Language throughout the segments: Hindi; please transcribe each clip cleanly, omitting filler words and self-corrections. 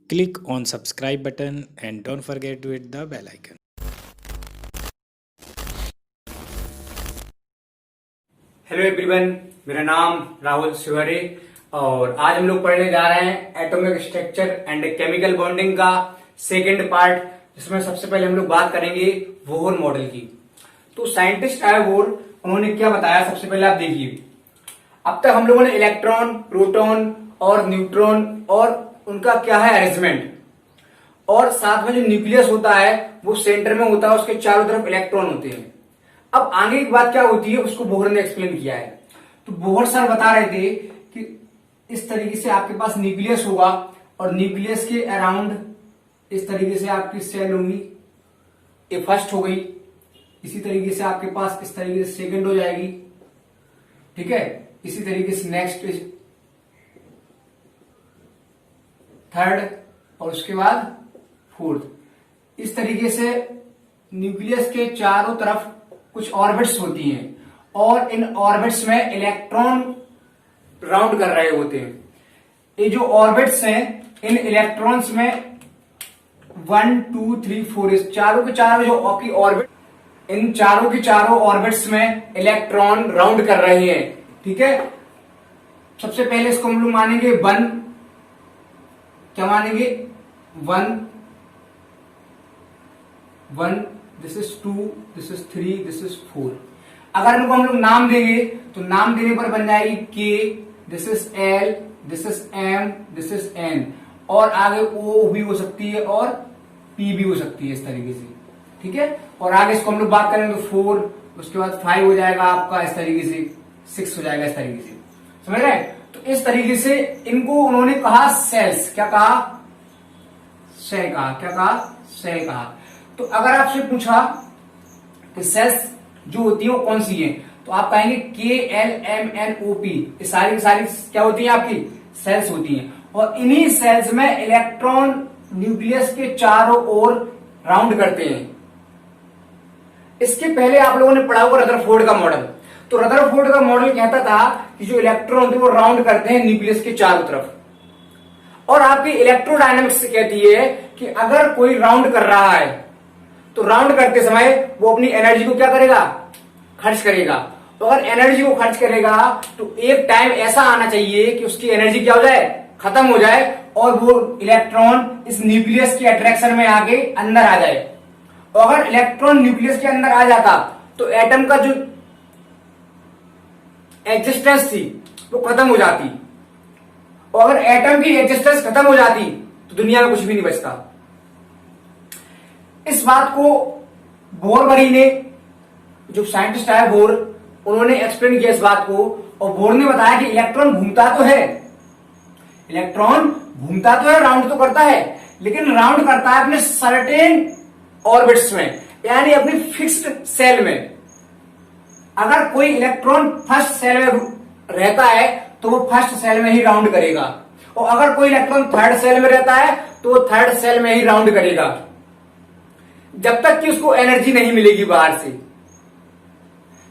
Click on subscribe button and don't forget to hit the bell icon. Hello everyone, मेरा नाम राहुल शिवरे और आज हम लोग पढ़ने जा रहे हैं atomic structure and chemical bonding का सेकंड पार्ट, जिसमें सबसे पहले हम लोग बात करेंगे बोहर मॉडल की। तो साइंटिस्ट आए बोहर, उन्होंने क्या बताया सबसे पहले आप देखिए। अब तक हम लोगों ने इलेक्ट्रॉन, प्रोटॉन और न्यूट्रॉन और उनका क्या है अरेंजमेंट, और साथ में जो न्यूक्लियस होता है वो सेंटर में होता है, उसके चारों तरफ इलेक्ट्रॉन होते हैं। अब आगे की बात क्या होती है उसको बोहर ने एक्सप्लेन किया है। तो बोहर सर बता रहे थे कि इस तरीके से आपके पास न्यूक्लियस होगा और न्यूक्लियस के अराउंड इस तरीके से आपकी सेल होंगी, ये फर्स्ट हो गई। इसी तरीके से आपके पास इस तरीके से सेकंड हो जाएगी, ठीक है। इसी तरीके से नेक्स्ट थर्ड और उसके बाद फोर्थ। इस तरीके से न्यूक्लियस के चारों तरफ कुछ ऑर्बिट्स होती हैं और इन ऑर्बिट्स में इलेक्ट्रॉन राउंड कर रहे होते हैं। ये जो ऑर्बिट्स हैं इन इलेक्ट्रॉन्स में 1 2 3 4 इस चारों के चारों जो आपकी ऑर्बिट, इन चारों के चारों ऑर्बिट्स में इलेक्ट्रॉन राउंड कर रहे हैं, ठीक है। सबसे पहले इसको हम लोग मानेंगे 1, क्या मानेंगे 1 1, this is 2, this is 3, this is 4। अगर इनको हम लोग नाम देंगे तो नाम देने पर बन जाएगी K, this is L, this is M, this is N, और आगे O भी हो सकती है और P भी हो सकती है इस तरीके से, ठीक है। और आगे इसको हम लोग बात करेंगे तो 4, उसके बाद 5 हो जाएगा आपका इस तरीके से, 6 हो जाएगा इस तरीके से, समझ रहे हैं। तो इस तरीके से इनको उन्होंने कहा सेल्स, क्या कहा, सेल कहा, क्या कहा, सेल कहा। तो अगर आपसे पूछा कि सेल्स जो होती है वो कौन सी है, तो आप कहेंगे KLMNOP, ये सारी सारी क्या होती है आपकी सेल्स होती हैं। और इन्हीं सेल्स में इलेक्ट्रॉन न्यूक्लियस के चारों ओर राउंड करते हैं। इसके पहले आप लोगों ने पढ़ा होगा रदरफोर्ड का मॉडल। तो रदरफोर्ड का मॉडल कहता था कि जो इलेक्ट्रॉन होते हैं वो राउंड करते हैं न्यूक्लियस के चारों तरफ। और आपकी इलेक्ट्रोडायनेमिक्स कहती है कि अगर कोई राउंड कर रहा है तो राउंड करते समय वो अपनी एनर्जी को क्या करेगा, खर्च करेगा। तो अगर एनर्जी को खर्च करेगा तो एक टाइम ऐसा आना चाहिए कि उसकी एनर्जी क्या हो जाए, खत्म हो जाए, और वो इलेक्ट्रॉन इस न्यूक्लियस की अट्रैक्शन में आके अंदर आ जाए। और अगर इलेक्ट्रॉन न्यूक्लियस के अंदर आ जाता तो एटम का जो एग्जिस्टेंस थी वो खत्म हो जाती, और अगर एटम की एग्जिस्टेंस खत्म हो जाती तो दुनिया में कुछ भी नहीं बचता। इस बात को बोरबरी ने, जो साइंटिस्ट है बोर, उन्होंने एक्सप्लेन किया इस बात को। और बोर ने बताया कि इलेक्ट्रॉन घूमता तो है, इलेक्ट्रॉन घूमता तो है, राउंड तो करता है, लेकिन राउंड करता है अपने सर्टेन ऑर्बिट्स में, यानी अपनी फिक्स्ड सेल में। अगर कोई इलेक्ट्रॉन फर्स्ट सेल में रहता है तो वो फर्स्ट सेल में ही राउंड करेगा, और अगर कोई इलेक्ट्रॉन थर्ड सेल में रहता है तो वो थर्ड सेल में ही राउंड करेगा, जब तक कि उसको एनर्जी नहीं मिलेगी बाहर से।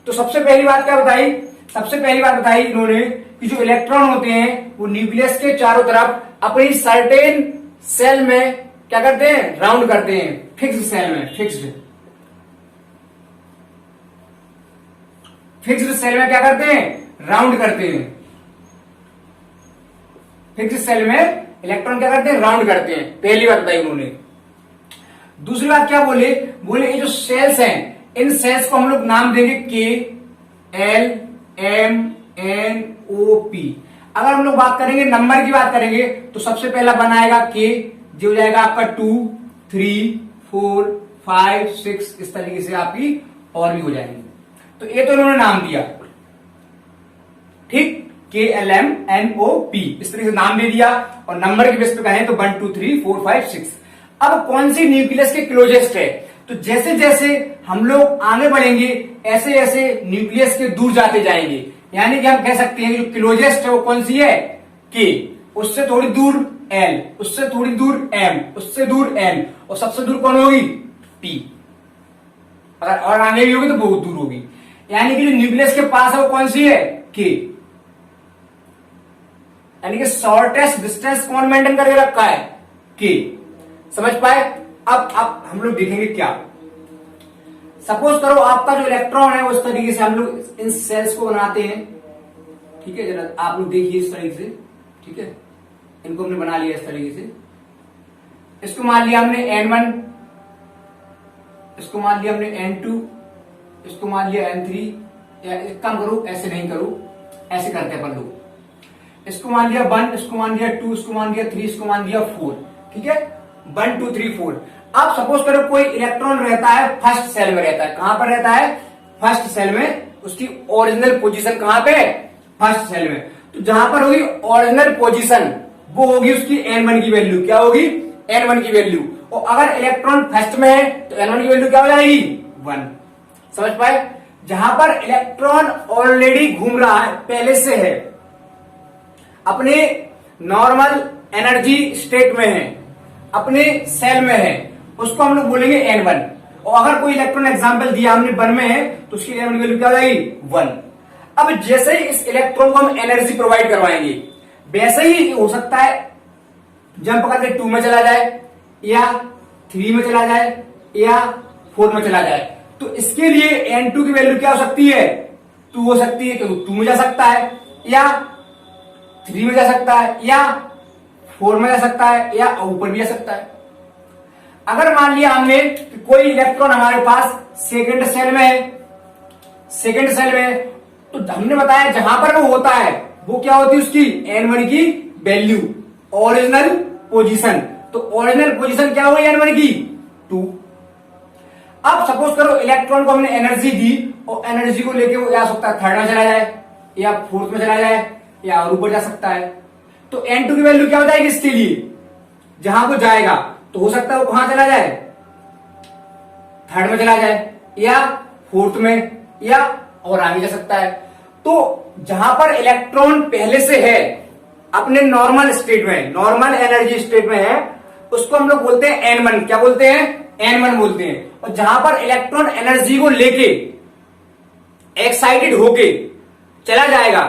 तो सबसे पहली बात क्या बताई, सबसे पहली बात बताई इन्होंने कि जो इलेक्ट्रॉन होते हैं वो न्यूक्लियस के चारों तरफ अपनी सर्टेन सेल में क्या करते हैं, राउंड करते हैं, फिक्स्ड सेल में, फिक्स्ड सेल में क्या करते हैं, राउंड करते हैं। फिक्स्ड सेल में इलेक्ट्रॉन क्या करते हैं, राउंड करते हैं, पहली बात बताई उन्होंने। दूसरी बात क्या बोले, बोले ये जो सेल्स हैं इन सेल्स को हम लोग नाम देंगे KLMNOP। अगर हम लोग बात करेंगे नंबर की बात करेंगे तो सबसे पहला बनाएगा K, जो हो जाएगा आपका 2 3 4 5 6, इस तरीके से आपकी और भी हो जाएंगे। तो ये तो इन्होंने नाम दिया, ठीक, KLMNOP, इस तरीके से नाम दे दिया। और नंबर के बेस पे कहें तो 1 2 3 4 5 6। अब कौन सी न्यूक्लियस के क्लोजेस्ट है, तो जैसे जैसे हम लोग आगे बढ़ेंगे ऐसे ऐसे न्यूक्लियस के दूर जाते जाएंगे। यानी कि हम कह सकते हैं जो क्लोजेस्ट है वो कौन सी है, K, उससे थोड़ी दूर L, उससे थोड़ी दूर M, उससे दूर N, और सबसे दूर कौन होगी, P। अगर और आगे भी होगी तो बहुत दूर होगी। यानी कि जो न्यूक्लियस के पास है वो कौन सी है, K। यानी कि शॉर्टेस्ट डिस्टेंस कौन मेंटेन करके रखा है, के। समझ पाए? अब हम लोग देखेंगे क्या। सपोज करो आपका जो इलेक्ट्रॉन है उस तरीके से हम लोग इन सेल्स को बनाते हैं। ठीक है, जरा आप लोग देखिए इस तरीके से। ठीक है, इनको हमने बना लिया इस तरीके से। इसको मान लिया हमने N1, इसको मान लिया हमने N2, इसको मान लिया N3। या एक काम करो, ऐसे नहीं करो, ऐसे करते अपन लोग। इसको मान लिया 1, इसको मान लिया 2, इसको मान लिया 3, इसको मान लिया 4। ठीक है, 1 2 3 4। अब सपोज करो कोई इलेक्ट्रॉन रहता है फर्स्ट सेल में रहता है। कहां पर रहता है? फर्स्ट सेल में। उसकी ओरिजिनल पोजीशन कहां पे? फर्स्ट सेल में। तो जहां पर होगी ओरिजिनल पोजीशन, वो होगी उसकी N1 की वैल्यू। क्या होगी? N1 की वैल्यू। और अगर इलेक्ट्रॉन फर्स्ट में है तो N1 की वैल्यू क्या हो जाएगी? 1। समझ पाए? जहां पर इलेक्ट्रॉन ऑलरेडी घूम रहा है, पहले से है, अपने नॉर्मल एनर्जी स्टेट में है, अपने सेल में है, उसको हम लोग बोलेंगे N1। और अगर कोई इलेक्ट्रॉन एग्जांपल दिया हमने 1 में है तो उसकी N1 की वैल्यू क्या हो जाएगी? 1। अब जैसे ही इस इलेक्ट्रॉन को हम एनर्जी प्रोवाइड करवाएंगे, वैसे ही हो सकता है जंप करके 2 में चला जाए, या 3 में चला जाए, या 4 में चला जाए। तो इसके लिए N2 की वैल्यू क्या हो सकती है? 2 हो सकती है, क्योंकि 2 में जा सकता है, या 3 में जा सकता है, या 4 में जा सकता है, या ऊपर भी जा सकता है। अगर मान लिया हमने कि कोई इलेक्ट्रॉन हमारे पास सेकंड सेल में है, सेकंड सेल में, तो हमने बताया जहां पर वो होता है वो क्या होती है? उसकी N1 की वैल्यू, ओरिजिनल पोजीशन। तो ओरिजिनल पोजीशन क्या होगी N1 की? 2। अब सपोज करो इलेक्ट्रॉन को हमने एनर्जी दी और एनर्जी को लेके वो या सकता है थर्ड में चला जाए, या फोर्थ में चला जाए, या और ऊपर जा सकता है। तो N2 की वैल्यू क्या हो जाएगी इसके लिए? जहां वो जाएगा तो हो सकता है वो कहां चला जाए? थर्ड में चला जाए, या फोर्थ में, या और आगे जा सकता है। तो जहां पर इलेक्ट्रॉन पहले से है, अपने नॉर्मल स्टेट में, नॉर्मल एनर्जी स्टेट में है, उसको हम लोग बोलते हैं N1। क्या बोलते हैं? N1 बोलते हैं। और जहां पर इलेक्ट्रॉन एनर्जी को लेके एक्साइटेड होके चला जाएगा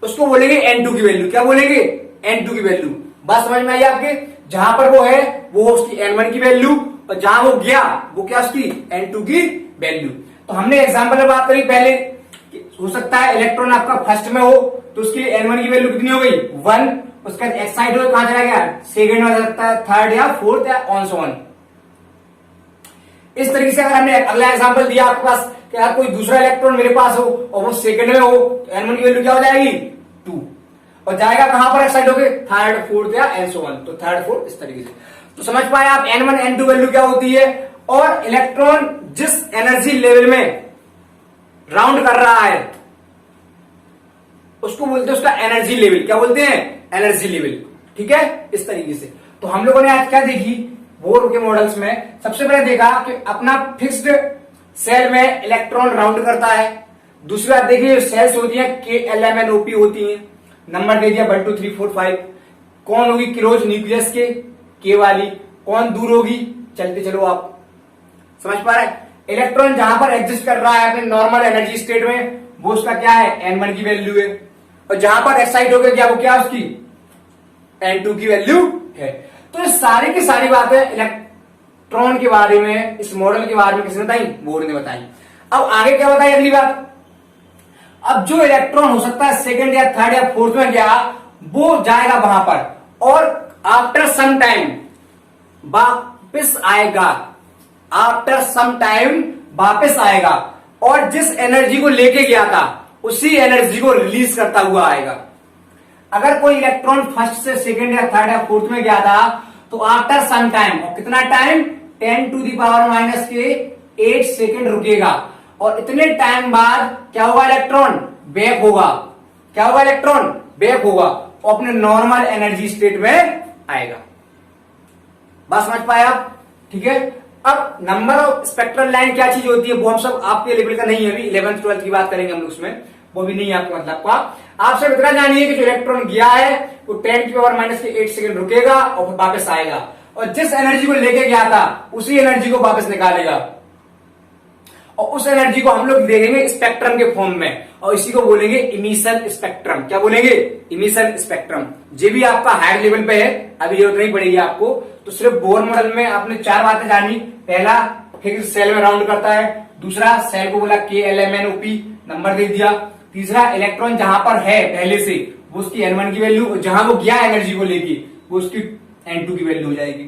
उसको बोलेंगे N2 की वैल्यू। क्या बोलेंगे? N2 की वैल्यू। बात समझ में आई आपके? जहां पर वो है वो उसकी N1 की वैल्यू, और जहां वो गया वो क्या उसकी N2 की वैल्यू। तो हमने एग्जांपल में बात करी पहले, हो सकता है इलेक्ट्रॉन आपका फर्स्ट में हो तो उसकी N1 की वैल्यू कितनी हो गई? 1। उसका एक्साइट हो कहां चला गया? सेकेंड में जा सकता है, थर्ड या फोर्थ, या ऑन सो ऑन। इस तरीके से अगर हमने अगला एग्जांपल दिया आपके पास कि यार कोई दूसरा इलेक्ट्रॉन मेरे पास हो और वो सेकंड में हो, तो N1 की वैल्यू क्या हो जाएगी? 2। और जाएगा कहां पर एक्साइट होके? थर्ड, फोर्थ, या एंड सो ऑन। तो थर्ड, फोर्थ, इस तरीके से। तो समझ पाए आप N1 N2 वैल्यू क्या होती है। और इलेक्ट्रॉन जिस एनर्जी लेवल में राउंड कर रहा है उसको बोलते हैं उसका एनर्जी लेवल। क्या बोलते हैं? Energy level. ठीक है, इस तरीके से। तो हम लोगों ने आज क्या देखी बोर के मॉडल्स में? सबसे पहले देखा कि अपना फिक्स्ड सेल में इलेक्ट्रॉन राउंड करता है। दूसरी बात देखिए सेल्स होती है KLMNOP होती हैं, नंबर दे दिया 1 2 3 4 5। कौन होगी क्लोज न्यूक्लियस के? K वाली। कौन दूर होगी? चलते चलो आप समझ पा रहे हैं। इलेक्ट्रॉन जहां पर एग्जिस्ट कर रहा है अपने नॉर्मल एनर्जी स्टेट में, वो उसका क्या है? N1 की वैल्यू है। और जहां पर एक्साइट हो गया क्या, वो क्या उसकी N2 की वैल्यू है। तो ये सारी की सारी बातें इलेक्ट्रॉन के बारे में, इस मॉडल के बारे में किसने बताई? बोर ने बताई। अब आगे क्या बताई अगली बात? अब जो इलेक्ट्रॉन हो सकता है सेकंड या थर्ड या फोर्थ में गया, वो जाएगा वहां पर और आफ्टर सम टाइम वापस आएगा। आफ्टर सम टाइम वापस आएगा और जिस एनर्जी को लेके गया था उसी एनर्जी को रिलीज करता हुआ आएगा। अगर कोई इलेक्ट्रॉन फर्स्ट से सेकंड या थर्ड या फोर्थ में गया था तो आफ्टर सम टाइम, और कितना टाइम? 10⁻⁸ सेकंड रुकेगा और इतने टाइम बाद क्या होगा? इलेक्ट्रॉन बैक होगा। क्या होगा? इलेक्ट्रॉन बैक होगा और अपने नॉर्मल एनर्जी स्टेट में आएगा। बात समझ पाए आप? ठीक है। अब नंबर ऑफ स्पेक्ट्रल लाइन क्या चीज होती है वो हम सब आपके लेवल का नहीं है, अभी 11th 12th की बात करेंगे हम लोग, उसमें वो भी नहीं है आपके मतलब का। आप सब इतना जानिए कि जो इलेक्ट्रॉन गया है वो 10⁻⁸ सेकंड रुकेगा और फिर वापस आएगा और जिस एनर्जी को लेके गया था उसी एनर्जी को वापस निकालेगा और उस एनर्जी को हम लोग देखेंगे स्पेक्ट्रम के फॉर्म में। और इसी को बोलेंगे इमिशन स्पेक्ट्रम। क्या बोलेंगे? Emission spectrum. ये भी आपका हायर लेवल पे है, अभी जरूरत नहीं पड़ेगी आपको। तो सिर्फ बोर मॉडल में आपने 4 बातें जानी। पहला, फिक्स सेल में राउंड करता है। दूसरा, सेल को बोला KLMNOP, नंबर दे दिया। तीसरा, इलेक्ट्रॉन जहां पर है पहले से वो उसकी N1 की वैल्यू, जहां वो गया एनर्जी को लेके वो उसकी N2 की वैल्यू हो जाएगी।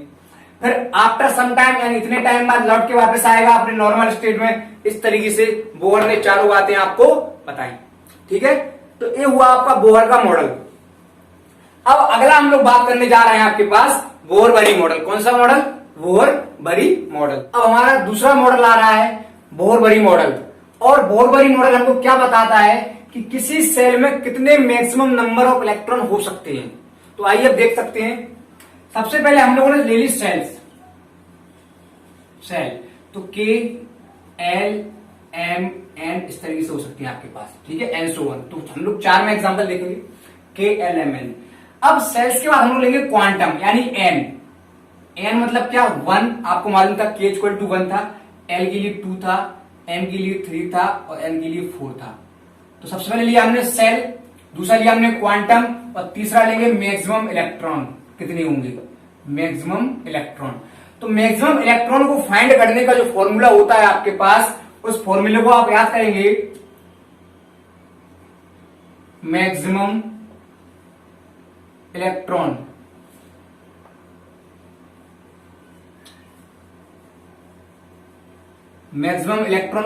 फिर आफ्टर सम टाइम, यानी इतने टाइम बाद लौट के वापस आएगा अपने नॉर्मल स्टेट में। इस तरीके से बोहर ने चारों बातें आपको बताई। ठीक है, तो ये हुआ आपका बोहर का मॉडल। अब अगला हम लोग बात करने जा रहे हैं आपके पास बोहर-बरी मॉडल। कौन सा मॉडल? बोहर-बरी मॉडल। अब हमारा दूसरा मॉडल आ रहा है बोहर-बरी मॉडल। और बोहर-बरी मॉडल हमको क्या बताता है कि किसी सेल में कितने मैक्सिमम नंबर ऑफ इलेक्ट्रॉन हो सकते हैं। तो आइए अब देख सकते हैं। सबसे पहले हम लोगों ने ले ली सेल, तो KLMN इस तरीके से हो सकती है आपके पास। ठीक है, एंड सो ऑन। तो हम लोग 4 में एग्जांपल देखेंगे KLMN। अब सेल्स के बाद हम लोग लेंगे क्वांटम, यानी N मतलब क्या? 1। आपको मालूम था K इक्वल टू 1 था, L के लिए 2 था, M के लिए 3 था और N के लिए 4 था। तो सबसे पहले लिया हमने सेल, दूसरा लिया हमने क्वांटम और तीसरा लेंगे मैक्सिमम इलेक्ट्रॉन। कितने होंगे? Maximum electron. तो मैक्सिमम इलेक्ट्रॉन को फाइंड करने का जो फॉर्मूला होता है आपके पास, उस फॉर्मूले को आप याद करेंगे। मैक्सिमम इलेक्ट्रॉन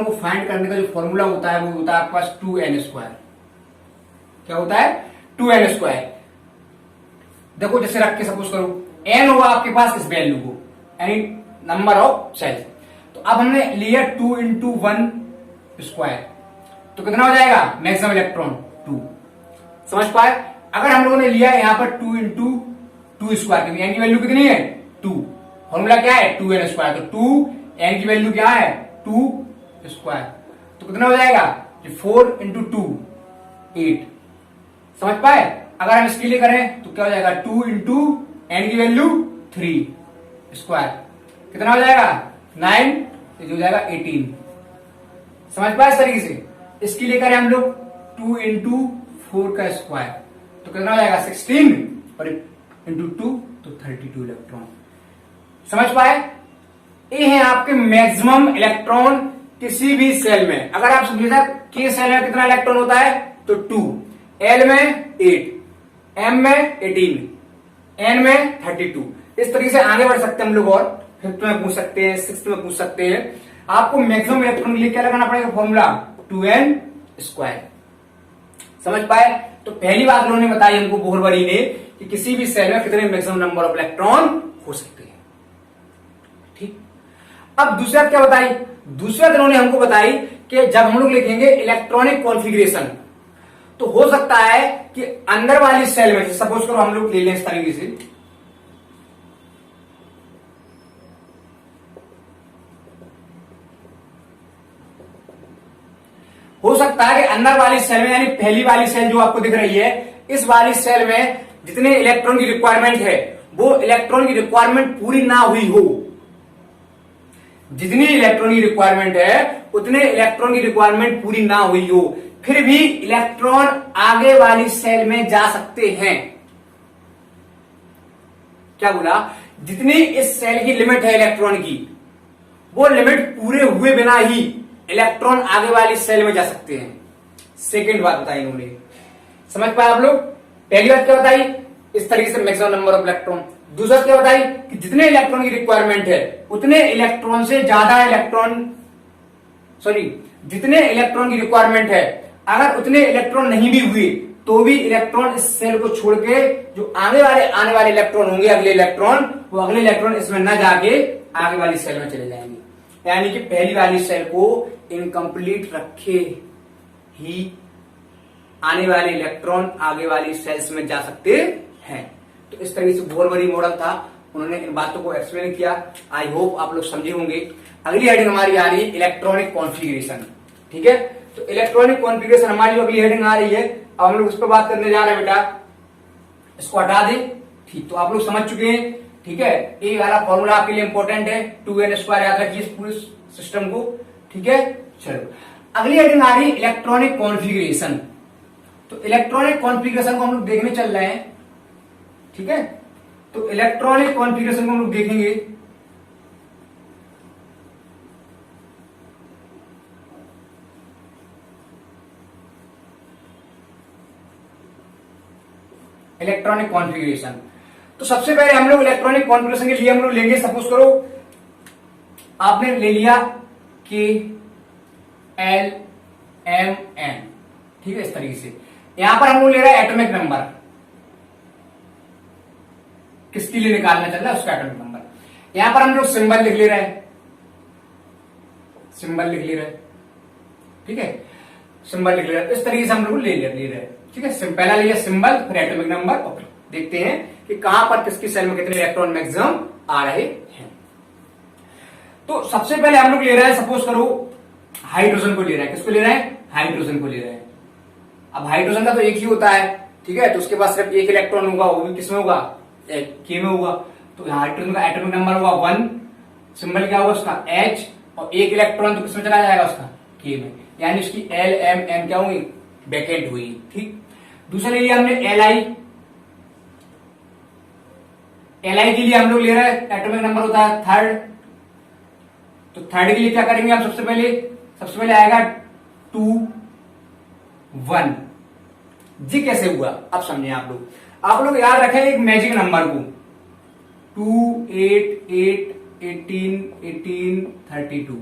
को फाइंड करने का जो फॉर्मूला होता है वो होता है आपके पास 2n²। क्या होता है? 2n²। देखो जैसे रख के सपोज करो n होगा आपके पास इस वैल्यू को, यानी नंबर ऑफ सेल्स। तो अब हमने लिया 2 × 1², तो कितना हो जाएगा? Maximum electron 2। समझ पाए? अगर हम लोगों ने लिया यहां पर 2 × 2², n की वैल्यू कितनी है? 2। फॉर्मूला क्या है? 2n²। तो 2n की वैल्यू क्या है? 2²। तो कितना हो जाएगा? 4 × 2 8। समझ पाए? अगर हम इसके लिए करें तो क्या हो जाएगा? 2 × n की वैल्यू 3²। कितना हो जाएगा? 9। ये हो जाएगा 18। समझ पाए? इस तरीके से इसके लिए करें हम लोग 2 × 4², तो कितना हो जाएगा? 16 और × 2 तो 32 इलेक्ट्रॉन। समझ पाए? ये है आपके मैक्सिमम इलेक्ट्रॉन किसी भी सेल में। अगर आप समझिए K सेल में कितना इलेक्ट्रॉन होता है तो 2, L में 8, M में 18, N में 32। इस तरीके से आगे बढ़ सकते हैं हम लोग, और 5th में पूछ सकते हैं, 6th में पूछ सकते हैं। आपको मैक्सिमम इलेक्ट्रॉन के लिए क्या लगाना पड़ेगा? Formula 2n²। समझ पाए? तो पहली बात उन्होंने बताई हमको बोहर-बरी ने कि किसी भी सेल में कितने मैक्सिमम नंबर ऑफ इलेक्ट्रॉन हो सकते हैं। ठीक। अब दूसरा क्या बताई? दूसरा उन्होंने हमको बताई कि जब हम लोग लिखेंगे इलेक्ट्रॉनिक कॉन्फ़िगरेशन, तो हो सकता है कि अंदर वाली सेल में, सपोज करो हम लोग ले लें इस तरीके से, हो सकता है कि अंदर वाली सेल में, यानी पहली वाली सेल जो आपको दिख रही है, इस वाली सेल में जितने इलेक्ट्रॉन की रिक्वायरमेंट है वो इलेक्ट्रॉन की रिक्वायरमेंट पूरी ना हुई हो। जितनी इलेक्ट्रॉन की रिक्वायरमेंट है उतने इलेक्ट्रॉन की रिक्वायरमेंट पूरी ना हुई हो, फिर भी इलेक्ट्रॉन आगे वाली सेल में जा सकते हैं। क्या बोला? जितनी इस सेल की लिमिट है इलेक्ट्रॉन की, वो लिमिट पूरे हुए बिना ही इलेक्ट्रॉन आगे वाली सेल में जा सकते हैं। सेकंड बात बताई इन्होंने। समझ पाए आप लोग? पहली बात क्या बताई? इस तरीके से मैक्सिमम नंबर ऑफ इलेक्ट्रॉन। दूसरा क्या बताई? कि जितने इलेक्ट्रॉन की रिक्वायरमेंट है उतने इलेक्ट्रॉन से ज्यादा जितने इलेक्ट्रॉन की रिक्वायरमेंट है, अगर उतने इलेक्ट्रॉन नहीं भी हुए तो भी इलेक्ट्रॉन इस सेल को छोड़ के जो आने वाले इलेक्ट्रॉन होंगे, अगले इलेक्ट्रॉन, वो अगले इलेक्ट्रॉन इसमें न जाके आगे वाली सेल में चले जाएंगे। यानी कि पहली वाली सेल को इनकम्प्लीट रखे ही आने वाले इलेक्ट्रॉन आगे वाली सेल्स में जा सकते हैं। तो इस तरीके से बोहर-बरी मॉडल था, उन्होंने इन बातों को एक्सप्लेन किया। आई होप आप लोग समझे होंगे। अगली हेडिंग हमारी आ रही है इलेक्ट्रॉनिक कॉन्फ़िगरेशन। ठीक है, तो इलेक्ट्रॉनिक कॉन्फ़िगरेशन हमारी अगली हेडिंग आ रही है। अब हम लोग उस पर बात करने जा रहे हैं। बेटा इसको हटा दें। ठीक, तो आप लोग समझ चुके हैं। ठीक है, ये वाला फॉर्मूला आपके लिए इंपॉर्टेंट है, 2n² याद रखिए इस पूरे सिस्टम को। ठीक है, चलो अगली हेडिंग आ रही इलेक्ट्रॉनिक कॉन्फ़िगरेशन। तो इलेक्ट्रॉनिक कॉन्फ़िगरेशन को हम लोग देखने चल रहे हैं, ठीक है। तो इलेक्ट्रॉनिक कॉन्फ़िगरेशन को हम लोग देखेंगे। इलेक्ट्रॉनिक कॉन्फ़िगरेशन, तो सबसे पहले हम लोग इलेक्ट्रॉनिक कॉन्फ़िगरेशन के लिए हम लोग लेंगे, सपोज करो आपने ले लिया के एल एम एन, ठीक है, इस तरीके से। यहां पर हम लोग ले रहे हैं एटॉमिक नंबर, किसके लिए निकालना चल रहा है उसका एटॉमिक नंबर। यहां पर हम लोग सिंबल लिख ले रहे हैं, सिंबल लिख ले रहे हैं, ठीक है, सिंबल लिख ले रहे हैं। इस तरीके से हम लोग ले रहे हैं, ठीक है। पहला लिया सिंबल, फिर एटॉमिक नंबर, और फिर देखते हैं कि कहां पर किसकी सेल में कितने इलेक्ट्रॉन मैक्सिमम आ रहे हैं। तो सबसे पहले हम लोग ले रहे हैं, सपोज करो हाइड्रोजन को ले रहे हैं। किसको ले रहे हैं? हाइड्रोजन को ले रहे हैं। अब हाइड्रोजन का तो एक ही होता है, ठीक है, तो उसके पास सिर्फ एक इलेक्ट्रॉन होगा, वो भी किसमें होगा? के में होगा। तो हाइड्रोजन का एटॉमिक नंबर होगा 1, सिंबल क्या होगा उसका? H, और एक इलेक्ट्रॉन तो किसमें चला जाएगा उसका? के में, यानी उसकी एल एम एन क्या हुई? वैकेंट हुई, ठीक। दूसरा ले लिया हमने एल आई। एल आई के लिए हम लोग ले रहे हैं एटॉमिक नंबर होता है 3rd। तो 3rd के लिए क्या करेंगे हम? सबसे पहले आएगा 2 1। जी कैसे हुआ अब समझे आप लोग याद रखें एक मैजिक नंबर को, 2 8 8 18 18 32।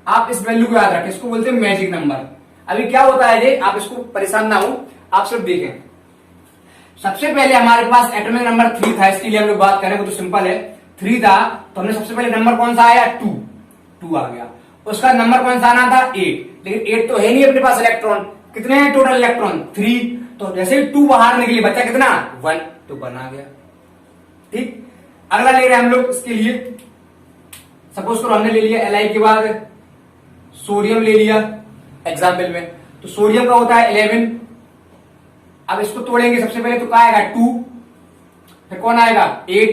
आप इस वैल्यू को याद रखें, इसको बोलते हैं मैजिक नंबर। अभी क्या होता है ये, आप इसको परेशान ना हो, आप सिर्फ देखें। सबसे पहले हमारे पास एटॉमिक नंबर 3 था, इसके लिए हम लोग बात करें, वो तो सिंपल है। 3 था तो हमने सबसे पहले नंबर कौन सा आया? 2 आ गया। उसका नंबर कौन सा आना था? 8, लेकिन 8 तो है नहीं अपने पास इलेक्ट्रॉन। कितने हैं टोटल इलेक्ट्रॉन? 3। तो जैसे ही 2 बाहर निकली बचा कितना? 1, तो 1 आ गया, ठीक। अगला ले रहे हैं हम लोग इसके लिए, सपोज करो हमने ले लिया Li के बाद सोडियम ले लिया एग्जाम्पल में। तो सोडियम का होता है 11। अब इसको तोड़ेंगे सबसे पहले, तो क्या आएगा? 2, फिर कौन आएगा? 8,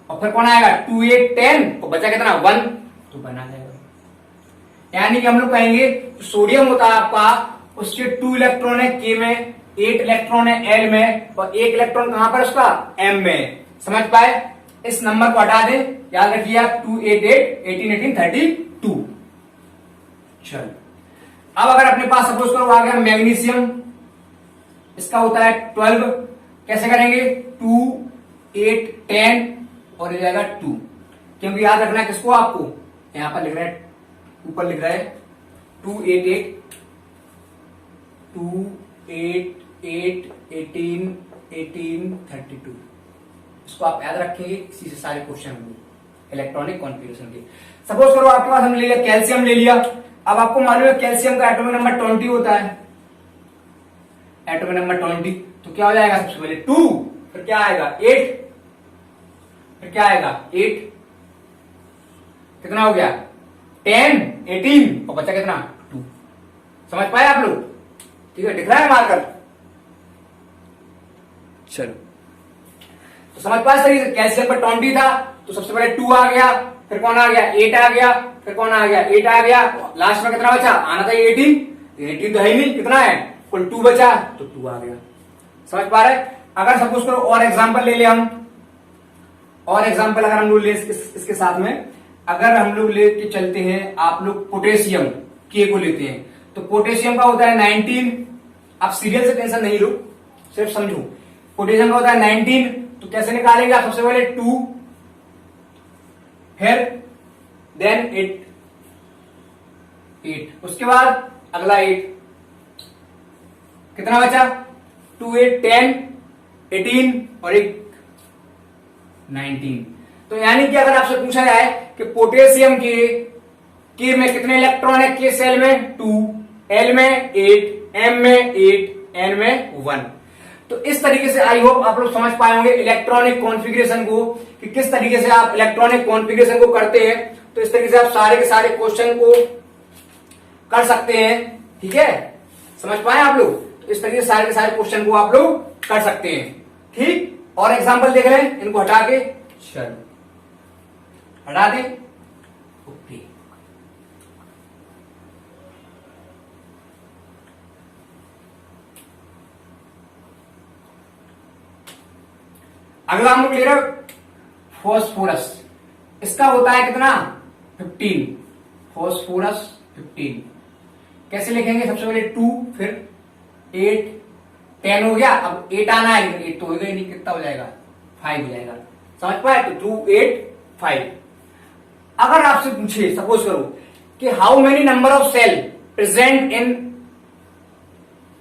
और फिर कौन आएगा? 2 8 10, तो बचा कितना? 1, तो बना जाएगा। यानी कि हम लोग कहेंगे सोडियम होता है आपका, उसके 2 इलेक्ट्रॉन है के में, 8 इलेक्ट्रॉन है एल में, और 1 इलेक्ट्रॉन कहां पर उसका? एम में। समझ पाए? इस नंबर को हटा दें, याद रखिए आप 2 8 8 18 18 32। चलो अब अगर अपने पास सपोज करो आ गया मैग्नीशियम, इसका होता है 12। कैसे करेंगे? 2 8 10 और ये जाएगा 2, क्योंकि याद रखना है किसको? आपको यहां पर लिख रहे हैं, ऊपर लिख रहा है 2 8 8 2 8 8 18 18 32। इसको आप याद रखेंगे, इसी से सारे क्वेश्चन होंगे इलेक्ट्रॉनिक कॉन्फ़िगरेशन के। सपोज करो आपके पास हमने ले लिया कैल्शियम ले लिया। अब आपको मालूम है कैल्शियम का एटॉमिक नंबर 20 होता है, एटॉमिक नंबर 20। तो क्या हो जाएगा? सबसे पहले 2, फिर क्या आएगा? 8, फिर क्या आएगा? 8, कितना हो गया? 10 18, और बचा कितना? 2। समझ पाए आप लोग? ठीक है, दिख रहा है मार्कर? चलो तो समझ पाए सही। कैल्शियम पर 20 था, तो सबसे पहले 2 आ गया, फिर कौन आ गया? 8 आ गया, फिर कौन आ गया? 8 आ गया, लास्ट में कितना बचा? आना था 18। 18 तो है ही नहीं, कितना है? कुल 2 बचा, तो 2 आ गया। समझ पा रहे? अगर सपोज करो और एग्जांपल ले ले हम, और एग्जांपल अगर हम लोग ले इसके साथ में, अगर हम लोग लेके चलते हैं, आप लोग पोटेशियम के को लेते हैं, तो पोटेशियम का होता है 19। आप सीरियल से टेंशन नहीं लो, सिर्फ समझो। पोटेशियम का होता है 19, तो कैसे निकालेंगे आप? सबसे पहले 2, फिर देन 8, उसके बाद अगला 8, कितना बचा? 2 8 10 18 और एक 19। तो यानी कि अगर आपसे पूछा जाए कि पोटेशियम के में कितने इलेक्ट्रॉन है? के सेल में 2, एल में 8, एम में 8, एन में 1। तो इस तरीके से आई होप आप लोग समझ पाए होंगे इलेक्ट्रॉनिक कॉन्फ़िगरेशन को, कि किस तरीके से आप इलेक्ट्रॉनिक कॉन्फ़िगरेशन को करते हैं। तो इस तरीके से आप सारे के सारे क्वेश्चन को कर सकते हैं, ठीक है। समझ पाए आप लोग? तो इस तरीके से सारे के सारे क्वेश्चन को आप लोग कर सकते हैं, ठीक। और एग्जाम्पल देख रहे हैं, इनको हटा के, चलो हटा दें, ओके। अगला हम लोग ले रहे हैं फॉस्फोरस। इसका होता है कितना 15, फॉस्फोरस 15। कैसे लिखेंगे, सबसे पहले 2 फिर 8 10 हो गया। अब 8 आना है लेकिन 8 तो हो गया नहीं, कितना हो जाएगा 5 हो जाएगा। समझ पाए, तो 2 8 5। अगर आपसे पूछे सपोज करो कि how many number of shell present in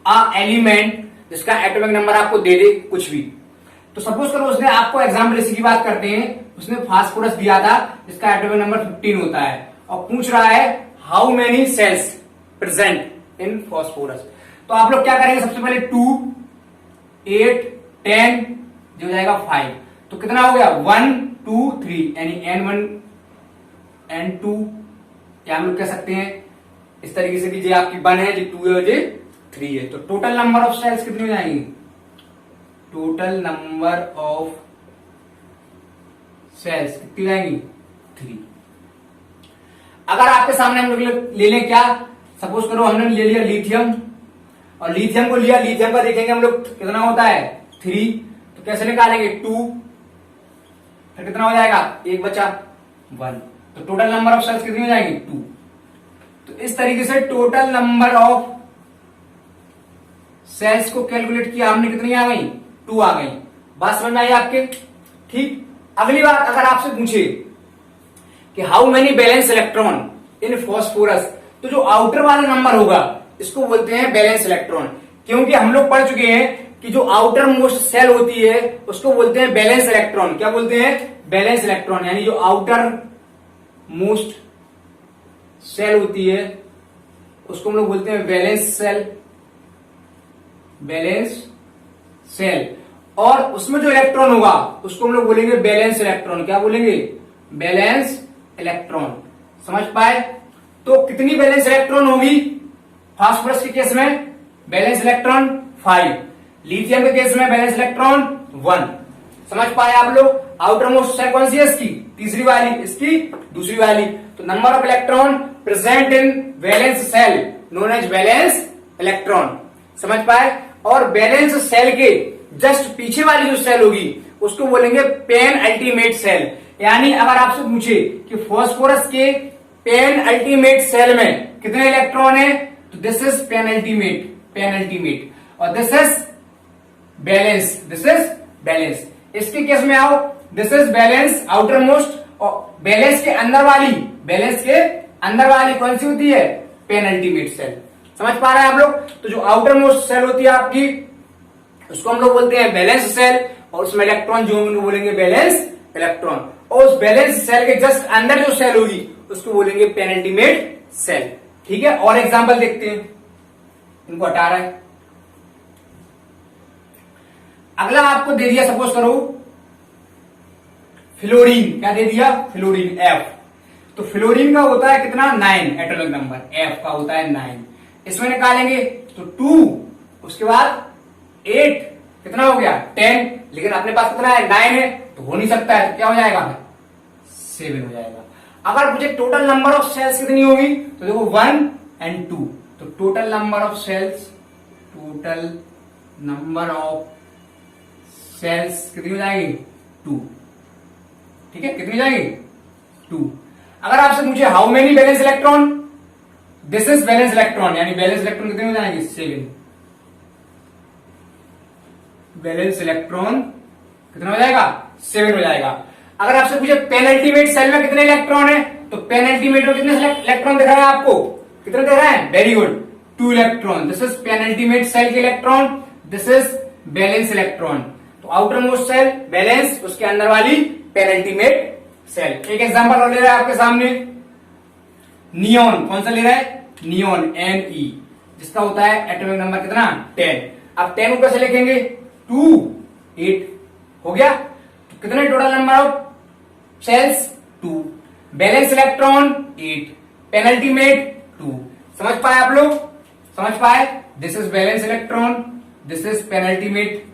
a element, जिसका एटॉमिक नंबर आपको दे दे कुछ भी, तो सपोज करो उसने आपको एग्जाम्पल इसी की बात करते हैं, उसने फास्फोरस दिया था जिसका एटॉमिक नंबर 15 होता है और पूछ रहा है how many cells present in phosphorus. तो आप लोग क्या करेंगे, सबसे पहले 2 8 10 जो हो जाएगा 5, तो कितना हो गया 1 2 3, यानी N1 N2, या हम लोग कह सकते हैं इस तरीके से कि ये आपकी 1 है, ये 2 है, ये 3 है। तो टोटल नंबर ऑफ सेल्स कितनी हो जाएंगी, टोटल नंबर ऑफ सेल्स कितनी हो जाएंगी 3। अगर आपके सामने हम लोग ले लें क्या, सपोज करो हमने ले लिया लिथियम, और लिथियम को लिया, लिथियम का देखेंगे हम लोग कितना होता है 3, तो कैसे निकालेंगे 2, फिर कितना हो जाएगा, एक बचा 1, तो टोटल नंबर ऑफ सेल्स कितनी हो जाएंगी 2। तो इस तरीके से टोटल नंबर ऑफ सेल्स को कैलकुलेट किया हमने, कितनी आ गई 2 आ गई। बात समझ में आई आपके, ठीक। अगली बात, अगर आपसे पूछे कि how many balance electron in phosphorus, तो जो आउटर वाला नंबर होगा इसको बोलते हैं बैलेंस इलेक्ट्रॉन, क्योंकि हम लोग पढ़ चुके हैं कि जो आउटर मोस्ट सेल होती है उसको बोलते हैं बैलेंस इलेक्ट्रॉन। क्या बोलते हैं, बैलेंस इलेक्ट्रॉन, यानी जो आउटर मोस्ट सेल होती है उसको हम लोग बोलते हैं बैलेंस सेल, बैलेंस सेल। और उसमें जो इलेक्ट्रॉन होगा उसको हम लोग बोलेंगे बैलेंस इलेक्ट्रॉन। क्या बोलेंगे, बैलेंस इलेक्ट्रॉन। समझ पाए, तो कितनी बैलेंस इलेक्ट्रॉन होगी फास्फोरस के केस में, बैलेंस इलेक्ट्रॉन 5, लिथियम के केस में बैलेंस इलेक्ट्रॉन 1। समझ पाए आप लोग। आउटर मोस्ट सेल कौन सी है इसकी, तीसरी वाली, इसकी दूसरी वाली। तो number of electron present in valence shell known as valence electron. समझ पाए। और बैलेंस सेल के जस्ट पीछे वाली जो सेल होगी उसको बोलेंगे पेन अल्टीमेट सेल। यानी अगर आपसे पूछे कि फास्फोरस के पेन अल्टीमेट सेल में कितने इलेक्ट्रॉन है, तो this is penultimate, penultimate, और this is valence, this is valence. इसके केस में आओ, this is valence outermost, और बैलेंस के अंदर वाली, बैलेंस के अंदर वाली कौन सी होती है, पेन अल्टीमेट सेल। समझ पा रहे हैं आप लोग। तो जो आउटर मोस्ट सेल होती है आपकी उसको हम लोग बोलते हैं बैलेंस सेल, और उसमें इलेक्ट्रॉन जो हम लोग बोलेंगे बैलेंस इलेक्ट्रॉन, और उस बैलेंस सेल के जस्ट अंदर जो सेल होगी उसको बोलेंगे पेन अल्टीमेट सेल। ठीक है, और एग्जांपल देखते हैं, इनको हटा रहा है। अगला आपको दे दिया, सपोज करो फ्लोरीन, क्या दे दिया, फ्लोरीन F। तो फ्लोरीन का होता है कितना 9 एटॉमिक नंबर, F का होता है 9। इसमें निकालेंगे तो 2, उसके बाद 8, कितना हो गया 10, लेकिन अपने पास कितना है 9 है तो हो नहीं सकता है, तो क्या हो जाएगा 7 हो जाएगा। अगर मुझे टोटल नंबर ऑफ सेल्स कितनी होगी, तो देखो 1 और 2, तो total number of shells, total number of shells कितनी हो जाएगी 2। ठीक है, कितनी हो जाएगी 2। अगर आपसे पूछे how many balance electron, this is balance electron, यानी बैलेंस इलेक्ट्रॉन कितने हो जाएंगे 7। बैलेंस इलेक्ट्रॉन कितना हो जाएगा 7 हो जाएगा। अगर आपसे पूछे पेनल्टीमेट सेल में कितने इलेक्ट्रॉन है, तो पेनल्टीमेट में कितने इलेक्ट्रॉन दिख रहा है आपको, कितने दिख रहा है, very good 2 electron. This is penultimate shell के electron, this is balance electron. तो आउटर मोस्ट सेल बैलेंस, उसके अंदर वाली पेनल्टीमेट सेल। एक एग्जांपल और ले रहा है आपके सामने, नियोन, कौन सा ले रहा है, नियोन Ne, जिसका होता है एटॉमिक नंबर कितना 10। अब 10 को कैसे लिखेंगे, 2 8 हो गया। तो कितने total number of shells 2, balance electron 8, penultimate 2। समझ पाए आप लोग, समझ पाए। This is balance electron, this is penultimate,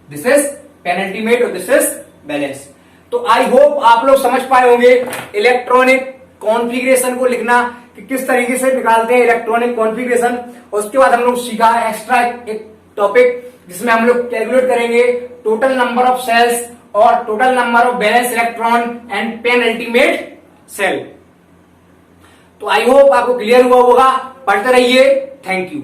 this is penultimate और दिस इज बैलेंस। तो आई होप आप लोग समझ पाए होंगे इलेक्ट्रॉनिक कॉन्फ़िगरेशन को लिखना कि किस तरीके से निकालते हैं इलेक्ट्रॉनिक कॉन्फ़िगरेशन। और उसके बाद हम लोग सीखा एक्स्ट्रा एक टॉपिक जिसमें हम लोग कैलकुलेट करेंगे टोटल नंबर ऑफ सेल्स और total number of balance electron and penultimate shell. तो आई होप आपको क्लियर हुआ होगा। पढ़ते रहिए। Thank you.